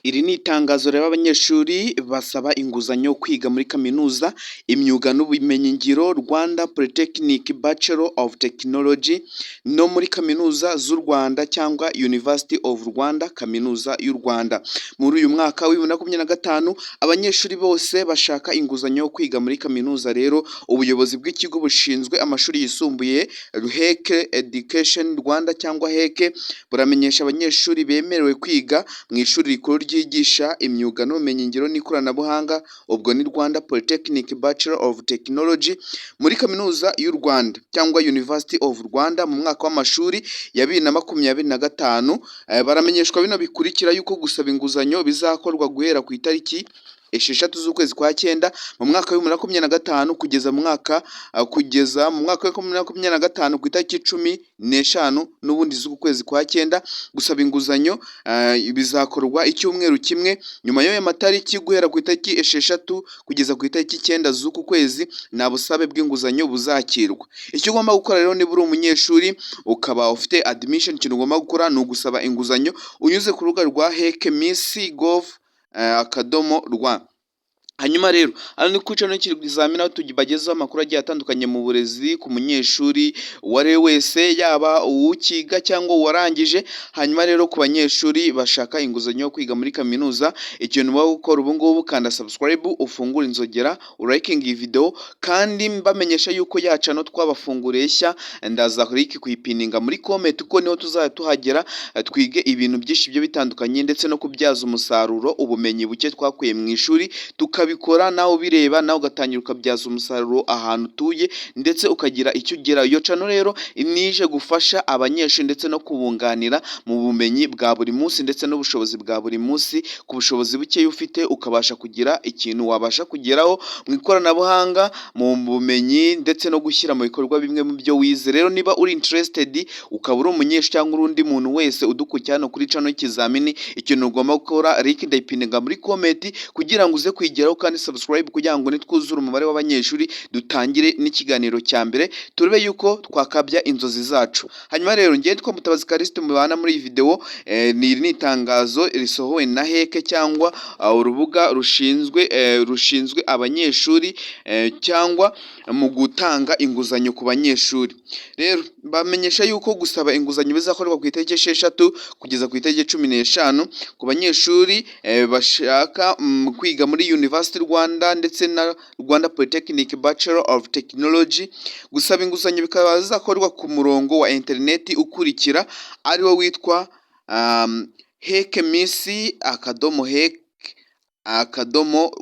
Iri ni itangazo rireba abanyeshuri basaba inguzanyo kwiga muri kaminuza, imyuga n'ubumenyingiro, Rwanda Polytechnic Bachelor of Technology no muri kaminuza z'u Rwanda cyangwa University of Rwanda, kaminuza y'u Rwanda. Muri uyu mwaka wa 2025 abanyeshuri bose bashaka inguzanyo yo kwiga muri kaminuza. Rero ubuyobozi bw'ikigo bushinzwe amashuri yisumbuye HEC Education Rwanda cyangwa HEC buramenyesha abanyeshuri bemerewe kwiga mu ishuri rikuru ryigisha imyuga n'ubumenyingiro n'ikoranabuhanga, ubwo ni Rwanda Polytechnic Bachelor of Technology muri kaminuza y'u Rwanda cyangwa University of Rwanda mu mwaka w'amashuri ya 2025. Baramenyeshwa bino bikurikira yuko gusaba inguzanyo bizakorwa guhera ku itariki 6 z'ukwezi kwa cyenda mu mwaka wa 2025 kugeza mu mwaka wa 2025 ku itariki 15 n'ubundi z'ukwezi kwa cyenda. Gusaba inguzanyo bizakorwa icyumweru kimwe nyuma y'ayo matariki guhera ku itariki 6 kugeza ku itariki 9 z'uku kwezi. Nta busabe bw'inguzanyo buzakirwa. Icyo ugomba gukora rero niba uri umunyeshuri ukaba ufite admission, ikintu ugomba gukora ni ugusaba inguzanyo unyuze ku rubuga rwa hec.mis.gov.rw. Hanyuma rero hano ni ku cano cy'ibizamini aho tubagezaho amakuru agiye atandukanye mu burezi ku munyeshuri uwo ari we wese, yaba uwukiga cyangwa uwarangije. Hanyuma rero ku banyeshuri bashaka inguzanyo yo kwiga muri kaminuza, ikintu uba gukora ubu ngubu kanda subscribe, ufungura inzogera, urayikinga iyi video, kandi mbamenyesha yuko ya cano twabafunguriye nshya ndaza kuyipininga muri comment kuko niho tuzajya tuhagera twige ibintu byinshi byo bitandukanye ndetse no kubyaza umusaruro ubumenyi buke twakuye mu ishuri tukabikora nawe ubireba, nawe ugatangira ukabyaza umusaruro ahantu utuye ndetse ukagira icyo ugeraho. Iyo cano rero nije gufasha abanyeshuri ndetse no kubunganira mu bumenyi bwa buri munsi ndetse n'ubushobozi bwa buri munsi. Ku bushobozi buke ufite ukabasha kugira ikintu wabasha kugeraho mu ikoranabuhanga, mu bumenyi ndetse no gushyira mu bikorwa bimwe mu byo wize. Rero niba uri interested ukaba uri umunyeshuri cyangwa undi muntu wese udukurikiye hano kuri cano y'ikizamini, ikintu ugomba gukora link ndayipininga muri comment kugira ngo uze kwigeraho kandi subscribe kugira ngo nitwuzure umubare w'abanyeshuri dutangire n'ikiganiro cya mbere turebe yuko twakabya inzozi zacu. Hanyuma rero ngiye two Mutabazi Callixte mubana muri iyi video. Ni itangazo risohowe na HEC cyangwa urubuga rushinzwe abanyeshuri cyangwa mu gutanga inguzanyo ku banyeshuri. Rero bamenyesha yuko gusaba inguzanyo bizakorwa ku itariki 6 kugeza ku itariki 15 ku banyeshuri bashaka kwiga muri University Rwanda ndetse na Rwanda Polytechnic Bachelor of Technology. Gusaba inguzanyo bikaba bizakorwa ku murongo wa internet ukurikira ari wo witwa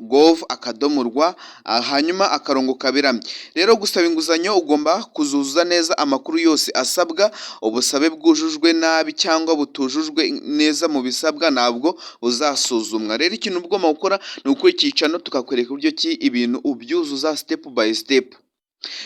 hec.mis.gov.rw hanyuma akarongo kaberamye. Rero gusaba inguzanyo ugomba kuzuza neza amakuru yose asabwa. Ubusabe bwujujwe nabi cyangwa butujujwe neza mu bisabwa ntabwo buzasuzumwa. Rero ikintu ugomba gukora ni ukurikirana tukakwereka uburyo ki ibintu ubyuzuza step by step.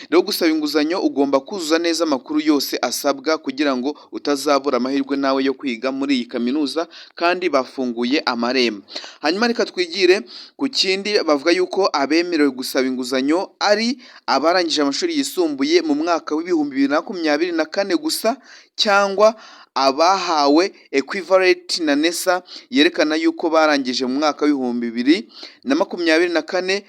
Rero gusaba inguzanyo ugomba kuzuza neza amakuru yose asabwa kugira ngo utazabura amahirwe nawe yo kwiga muri iyi kaminuza kandi bafunguye amarembo. Hanyuma reka twigire ku kindi. Bavuga yuko abemerewe gusaba inguzanyo ari abarangije amashuri yisumbuye mu mwaka w'2024 gusa cyangwa abahawe equivalent na NESA yerekana yuko barangije mu mwaka w'2024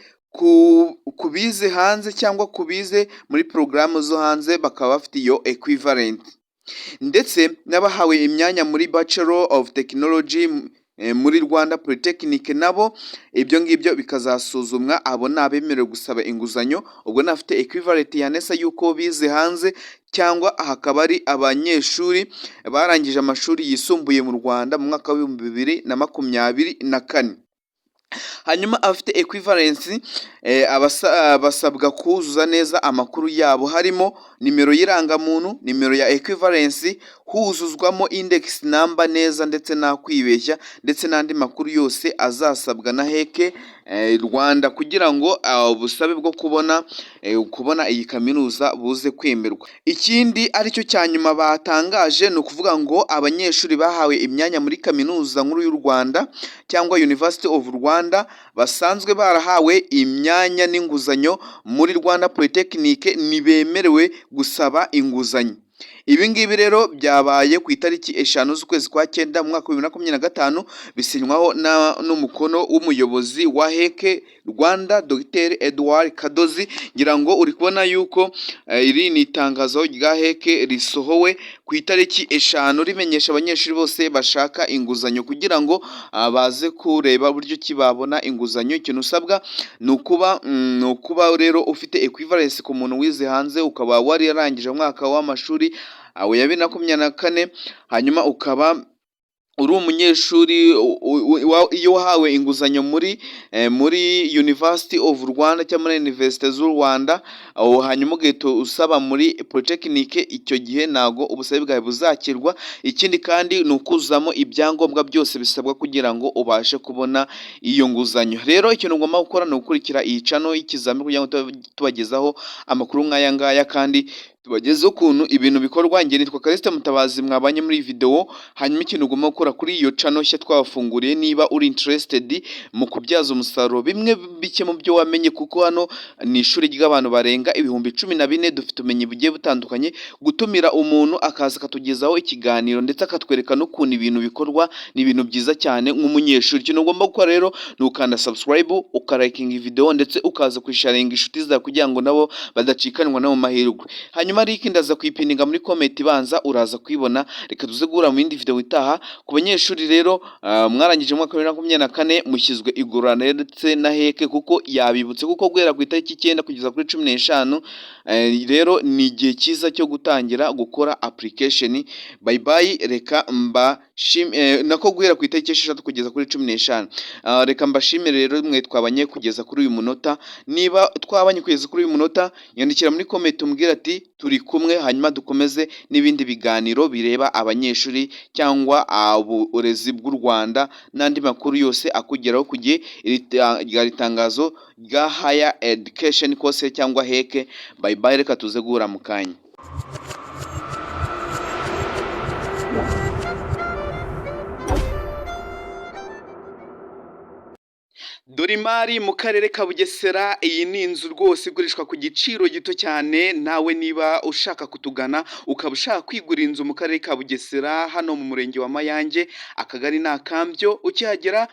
ku bize hanze cyangwa ku bize muri porogaramu zo hanze bakaba bafite iyo equivalent, ndetse n'abahawe imyanya muri Bachelor of Technology muri Rwanda Polytechnic nabo ibyo ngibyo bikazasuzumwa. Abo ni abemerewe gusaba inguzanyo, ubwo nafite equivalent ya NESA yuko bize hanze cyangwa hakaba ari abanyeshuri barangije amashuri yisumbuye mu Rwanda mu mwaka w'2024. Hanyuma abafite equivalence basabwa kuzuza neza amakuru yabo harimo nimero y'irangamuntu, nimero ya equivalence, huzuzwamo index number neza ndetse nta kwibeshya ndetse n'andi makuru yose azasabwa na HEC Rwanda kugira ngo ubusabe bwo kubona iyi kaminuza buze kwemerwa. Ikindi aricyo cya nyuma batangaje ni ukuvuga ngo abanyeshuri bahawe imyanya muri kaminuza nkuru y'u Rwanda cyangwa University of Rwanda basanzwe barahawe imyanya n'inguzanyo muri Rwanda Polytechnic ntibemerewe gusaba inguzanyo. Ibi ngibi rero byabaye ku itariki 5 z'ukwezi kwa cyenda mu mwaka wa 2025 bisinywaho n'umukono w'umuyobozi wa HEC Rwanda Dr Edouard Kadozi. Ngira ngo uri kubona yuko iri ni itangazo rya HEC risohowe ku itariki 5 rimenyesha abanyeshuri bose bashaka inguzanyo kugira ngo baze kureba buryo ki babona inguzanyo. Ikintu usabwa ni ukuba rero ufite equivalence ku muntu wize hanze, ukaba wari yarangije umwaka w'amashuri awe ya 2024, hanyuma ukaba uri umunyeshuri iyo wahawe inguzanyo muri University of Rwanda cyangwa muri University z'u Rwanda, hanyuma ugahita usaba muri Polytechnique, icyo gihe ntago ubusabe bwawe buzakirwa. Ikindi kandi ni ukuzamo ibyangombwa byose bisabwa kugira ngo ubashe kubona iyo nguzanyo. Rero ikintu ugomba gukora ni ugukurikira iyi channel y'ikizami kugira ngo tubagezaho amakuru nk'aya ngaya kandi tubagezeho ukuntu ibintu bikorwa. Njye nitwa Callixte Mutabazi mwabanye muri iyi video. Hanyuma ikintu ugomba gukora kuri iyo channel nshya twabafunguriye, niba uri interested mu kubyaza umusaruro bimwe bike mu byo wamenye, kuko hano ni ishuri ry'abantu barenga 14,000 dufite ubumenyi bugiye butandukanye, gutumira umuntu akaza akatugezaho ikiganiro ndetse akatwereka n'ukuntu ibintu bikorwa ni ibintu byiza cyane nk'umunyeshuri. Ikintu ugomba gukora rero ni ukanda subscribe, ukalikinga video ndetse ukaza kwisharinga inshuti zawe kugira ngo nabo badacikanwa no mu mahirwe. Hanyuma link ndaza kuyipininga muri comment ibanza, uraza kuyibona. Reka tuze guhura mu yindi video itaha. Ku banyeshuri rero mwarangije mu mwaka wa 2024 mushyizwe igorana ndetse na HEC kuko yabibutse, kuko guhera ku itariki 9 kugeza kuri 15 rero ni igihe cyiza cyo gutangira gukora application. Bye bye, reka nako guhera ku itariki 6 kugeza kuri 15. Reka mbashimire rero mwe twabanye kugeza kuri uyu munota. Niba twabanye kugeza kuri uyu munota, yandikira muri comment umbwira ati turi kumwe, hanyuma dukomeze n'ibindi biganiro bireba abanyeshuri cyangwa uburezi bw'u Rwanda n'andi makuru yose akugeraho ku gihe iri tangazo rya Higher Education Council cyangwa HEC. Bye bye, reka tuze guhura mu kanya. Dore imari mu karere ka Bugesera. Iyi ni inzu rwose igurishwa ku giciro gito cyane. Nawe niba ushaka kutugana ukaba ushaka kwigura inzu mu karere ka Bugesera, hano mu murenge wa Mayange, akagari ni Akambyo, ukihagera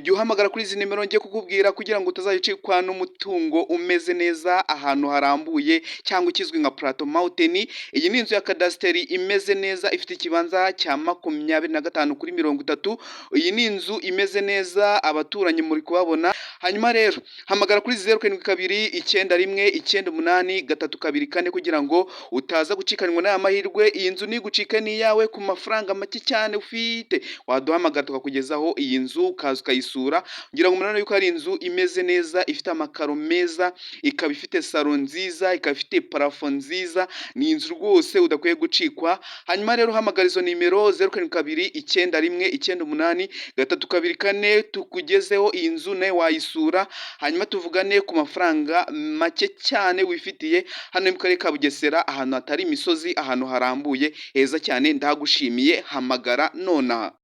jya uhamagara kuri izi nimero ngiye kukubwira kugira ngo utazayicikwa n'umutungo umeze neza ahantu harambuye cyangwa ikizwi nka Plateau Mountain. Iyi ni inzu ya kadasiteri imeze neza, ifite ikibanza cya 25/30. Iyi ni inzu imeze neza, abaturanyi muri kubabona. Hanyuma rero hamagara kuri 0772198324 kugira ngo utaza gucikanwa n'aya mahirwe. Iyi nzu ni gucika ni yawe ku mafaranga make cyane ufite. Waduhamagara tukakugezaho iyi nzu ukaza ukayisura kugira ngo umenye yuko ari inzu imeze neza, ifite amakaro meza, ikaba ifite salo nziza, ikaba ifite parafo nziza. Ni inzu rwose udakwiye gucikwa. Hanyuma rero hamagara izo nimero 0772198324 tukugezeho iyi nzu nawe wayisura, hanyuma tuvugane ku mafaranga make cyane wifitiye hano mu karere ka Bugesera, ahantu hatari imisozi, ahantu harambuye heza cyane. Ndagushimiye, hamagara nonaha.